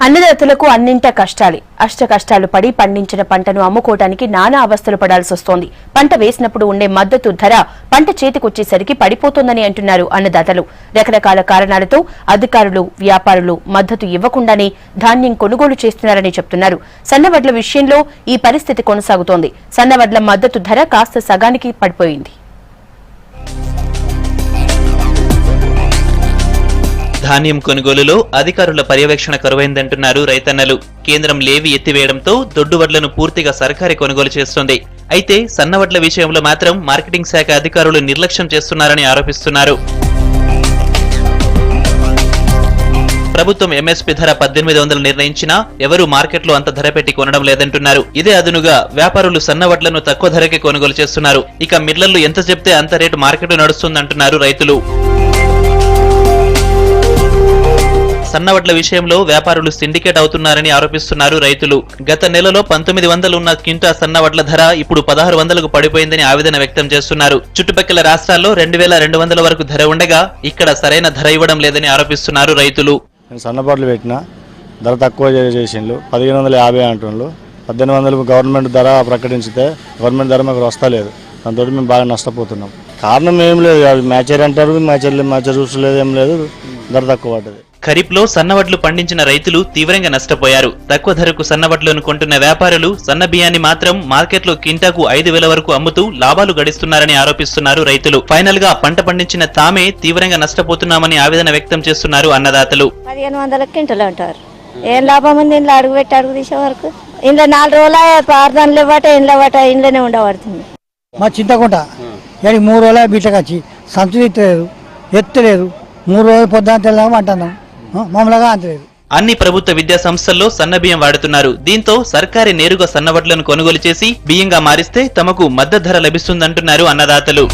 అన్నదాతలకు అన్నింటా కష్టాలే. అష్ట కష్టాలు పడి పండించిన పంటను అమ్ముకోవడానికి నానా అవస్థలు పడాల్సి వస్తోంది. పంట వేసినప్పుడు ఉండే మద్దతు ధర పంట చేతికొచ్చేసరికి పడిపోతోందని అంటున్నారు అన్నదాతలు. రకరకాల కారణాలతో అధికారులు, వ్యాపారులు మద్దతు ఇవ్వకుండానే ధాన్యం కొనుగోలు చేస్తున్నారని చెప్తున్నారు. సన్నవడ్ల విషయంలో ఈ పరిస్థితి కొనసాగుతోంది. సన్నవడ్ల మద్దతు ధర కాస్త సగానికి పడిపోయింది. ధాన్యం కొనుగోలులో అధికారుల పర్యవేక్షణ కరువైందంటున్నారు రైతన్నలు. కేంద్రం లేవి ఎత్తివేయడంతో దొడ్డు వడ్లను పూర్తిగా సర్కారీ కొనుగోలు చేస్తోంది. అయితే సన్నవడ్ల విషయంలో మాత్రం మార్కెటింగ్ శాఖ అధికారులు నిర్లక్ష్యం చేస్తున్నారని ఆరోపిస్తున్నారు. ప్రభుత్వం ఎంఎస్పీ ధర 1800 నిర్ణయించినా ఎవరూ మార్కెట్లో అంత ధర పెట్టి కొనడం లేదంటున్నారు. ఇదే అదునుగా వ్యాపారులు సన్నవడ్లను తక్కువ ధరకే కొనుగోలు చేస్తున్నారు. ఇక మిల్లర్లు ఎంత చెప్తే అంత రేటు మార్కెట్ నడుస్తుందంటున్నారు రైతులు. సన్నవడ్ల విషయంలో వ్యాపారులు సిండికేట్ అవుతున్నారని ఆరోపిస్తున్నారు రైతులు. గత నెలలో 1900 ఉన్న క్వింటా సన్నవడ్ల ధర ఇప్పుడు 1600కు పడిపోయిందని ఆవేదన వ్యక్తం చేస్తున్నారు. చుట్టుపక్కల రాష్ట్రాల్లో 2200 వరకు ధర ఉండగా ఇక్కడ సరైన ధర ఇవ్వడం లేదని ఆరోపిస్తున్నారు రైతులు. సన్నవడ్లు పెట్టినా ధర తక్కువ చేసిండ్రు, 1550 అంటున్నారు. 1800 గవర్నమెంట్ ధర ప్రకటించితే గవర్నమెంట్ ధర మాకు వస్తలేదు. దాంతో మేము బాగా నష్టపోతున్నాం. కారణం ఏం లేదు, అవి మ్యాచర్ అంటారు, మ్యాచర్ చూసలేదు, ఏం లేదు, ధర తక్కువ పడ్డది. ఖరీఫ్ లో సన్నవడ్లు పండించిన రైతులు తీవ్రంగా నష్టపోయారు. తక్కువ ధరకు సన్నవడ్లను కొంటున్న వ్యాపారులు సన్న బియ్యాన్ని మాత్రం మార్కెట్లో కింటాకు 5000 వరకు అమ్ముతూ లాభాలు గడిస్తున్నారని ఆరోపిస్తున్నారు రైతులు. ఫైనల్ గా పంట పండించిన తామే తీవ్రంగా నష్టపోతున్నామని ఆవేదన వ్యక్తం చేస్తున్నారు అన్నదాతలు. 1500 క్వింటలు అంటారు. ఏం లాభం ఉంది ఇంట్లో అడుగు పెట్టి అడుగు తీసే వరకు? ఇంట్లో 4 రోజుల పారదాన్లు ఇవ్వట ఇంట్లోనే ఉండబడుతుంది. మా చింతకుంట 3 రోజుల బిట్టకొచ్చి సంతు ఎత్తలేదు. 3 రోజులు పొద్దున తెల్లాము అంటున్నాం, మామూలుగా అంతలేదు. అన్ని ప్రభుత్వ విద్యా సంస్థల్లో సన్న బియ్యం వాడుతున్నారు. దీంతో సర్కారీ నేరుగా సన్నవడ్లను కొనుగోలు చేసి బియ్యంగా మారిస్తే తమకు మద్దతు ధర లభిస్తుందంటున్నారు అన్నదాతలు.